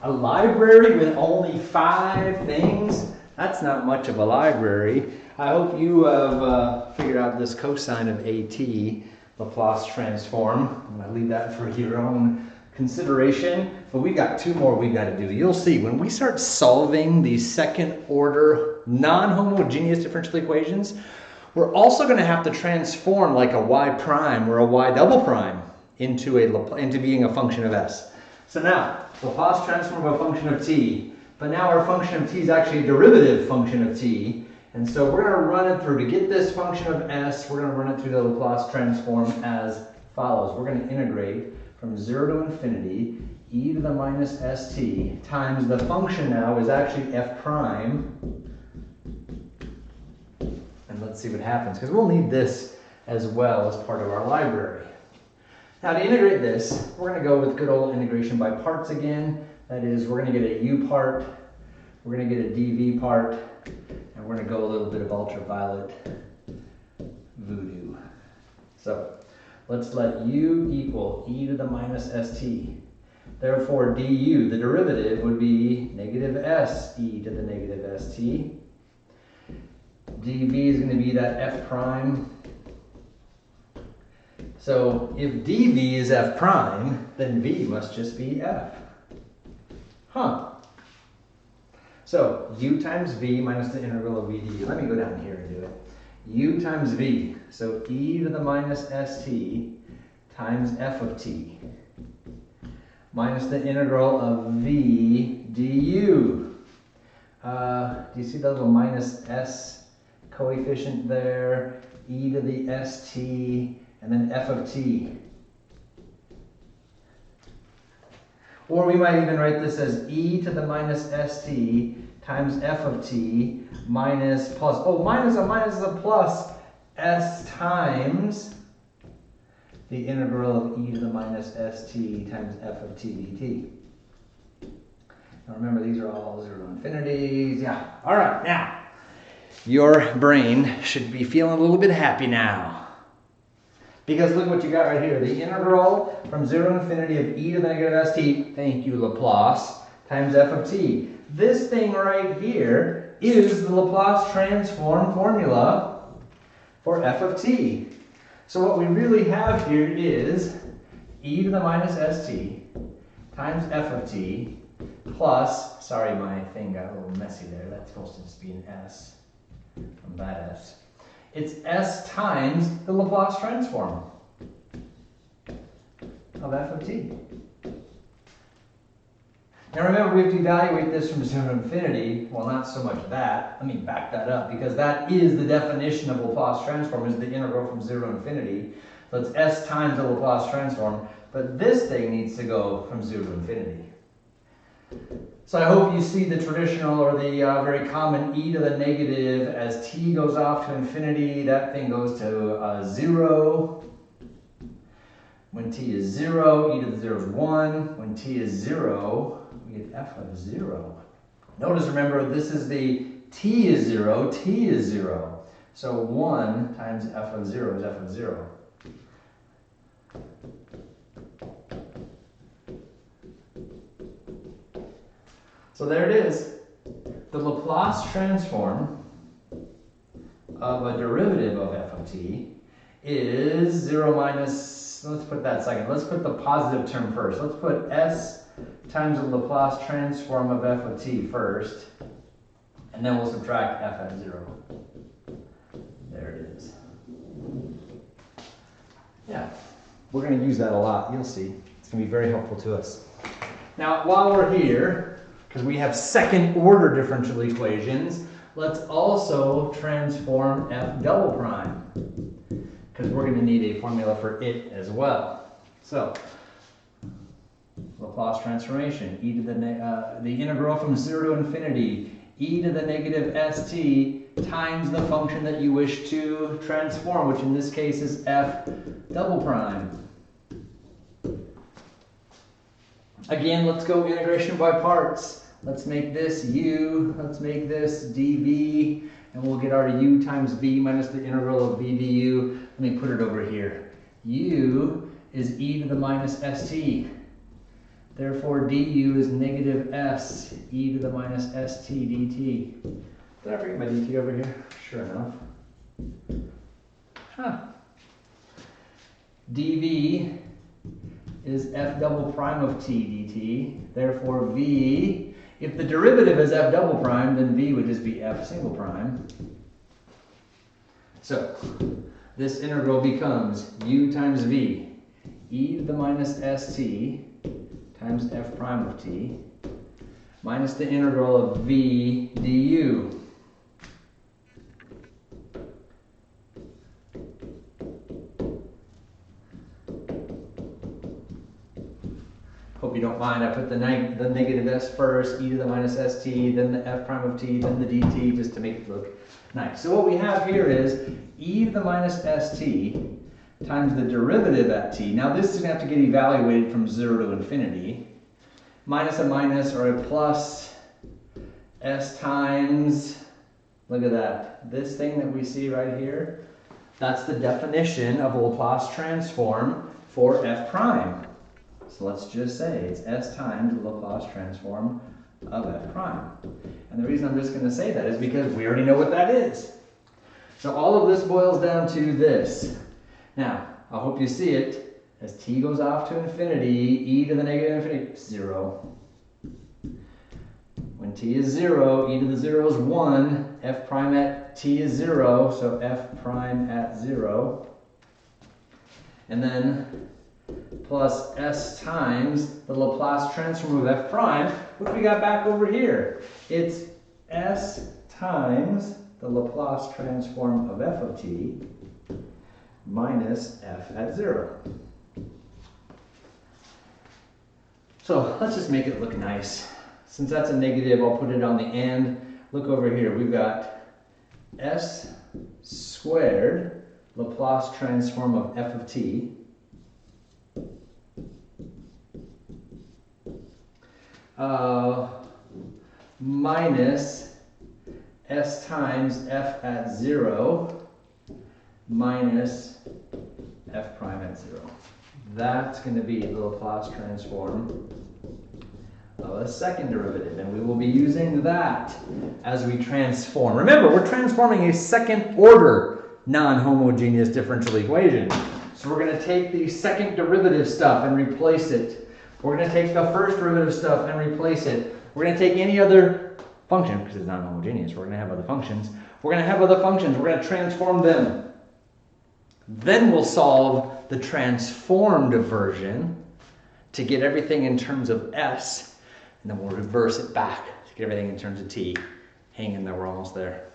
A library with only 5 things? That's not much of a library. I hope you have figured out this cosine of AT, Laplace transform. I'm going to leave that for your own consideration. But we got 2 more we got to do. You'll see when we start solving these second order non-homogeneous differential equations, we're also going to have to transform like a y prime or a y double prime into being a function of s. So now, Laplace transform of a function of t, but now our function of t is actually a derivative function of t, and so we're going to run it through. To get this function of s, we're going to run it through the Laplace transform as follows. We're going to integrate from 0 to infinity e to the minus st times the function now is actually f prime, and let's see what happens, because we'll need this as well as part of our library. Now to integrate this, we're going to go with good old integration by parts again. That is, we're going to get a u part, we're going to get a dv part, and we're going to go a little bit of ultraviolet voodoo. So let's let u equal e to the minus st. Therefore du, the derivative, would be negative s e to the negative st. dv is going to be that f prime. So if dv is f prime, then v must just be f. Huh. So u times v minus the integral of v du. Let me go down here and do it. U times v, so e to the minus st times f of t minus the integral of v du. Do you see the little minus s coefficient there? E to the st and then f of t. Or we might even write this as e to the minus st times f of t minus plus, oh, minus is a plus, s times the integral of e to the minus st times f of t dt. Now remember, these are all 0 to infinities. Yeah. All right, now, your brain should be feeling a little bit happy now. Because look what you got right here. The integral from 0 to infinity of e to the negative st, thank you Laplace, times f of t. This thing right here is the Laplace transform formula for f of t. So what we really have here is e to the minus st times f of t plus, sorry my thing got a little messy there, that's supposed to just be an s from that s. It's s times the Laplace transform of f of t. Now remember, we have to evaluate this from 0 to infinity. Well, not so much that. Let me back that up, because that is the definition of Laplace transform, is the integral from 0 to infinity. So it's s times the Laplace transform. But this thing needs to go from 0 to infinity. So I hope you see the traditional, or the very common e to the negative. As t goes off to infinity, that thing goes to 0. When t is 0, e to the 0 is 1. When t is 0, we get f of 0. Notice, remember, this is the t is 0, t is 0. So 1 times f of 0 is f of 0. So there it is. The Laplace transform of a derivative of f of t is 0 minus, let's put that second. Let's put the positive term first. Let's put s times the Laplace transform of f of t first, and then we'll subtract f at 0. There it is. Yeah, we're going to use that a lot. You'll see. It's going to be very helpful to us. Now, while we're here, because we have second order differential equations, let's also transform f double prime, because we're going to need a formula for it as well. So, Laplace transformation, e to the integral from 0 to infinity, e to the negative st times the function that you wish to transform, which in this case is f double prime. Again, let's go integration by parts. Let's make this u, let's make this dv, and we'll get our u times v minus the integral of v du. Let me put it over here. U is e to the minus st. Therefore, du is negative s e to the minus st dt. Did I bring my dt over here? Sure enough. Huh. dv is f double prime of t dt. Therefore, v, if the derivative is f double prime, then v would just be f single prime. So, this integral becomes u times v, e to the minus st times f prime of t, minus the integral of v du. Hope you don't mind, I put the negative s first, e to the minus st, then the f prime of t, then the dt, just to make it look nice. So what we have here is e to the minus st times the derivative at t. Now this is going to have to get evaluated from 0 to infinity. Minus a minus or a plus s times, look at that, this thing that we see right here, that's the definition of a Laplace transform for f prime. So let's just say it's s times the Laplace transform of f prime. And the reason I'm just going to say that is because we already know what that is. So all of this boils down to this. Now, I hope you see it. As t goes off to infinity, e to the negative infinity, 0. When t is 0, e to the 0 is 1. F prime at t is 0, so f prime at 0. And then plus s times the Laplace transform of f prime, which we got back over here. It's s times the Laplace transform of f of t minus f at 0. So let's just make it look nice. Since that's a negative, I'll put it on the end. Look over here. We've got s squared Laplace transform of f of t minus s times f at 0 minus f prime at 0. That's going to be the Laplace transform of a second derivative, and we will be using that as we transform. Remember, we're transforming a second order non-homogeneous differential equation. So we're going to take the second derivative stuff and replace it. We're going to take the first derivative stuff and replace it. We're going to take any other function, because it's non-homogeneous, we're going to have other functions. We're going to have other functions, we're going to transform them. Then we'll solve the transformed version to get everything in terms of s, and then we'll reverse it back to get everything in terms of t. Hang in there, we're almost there.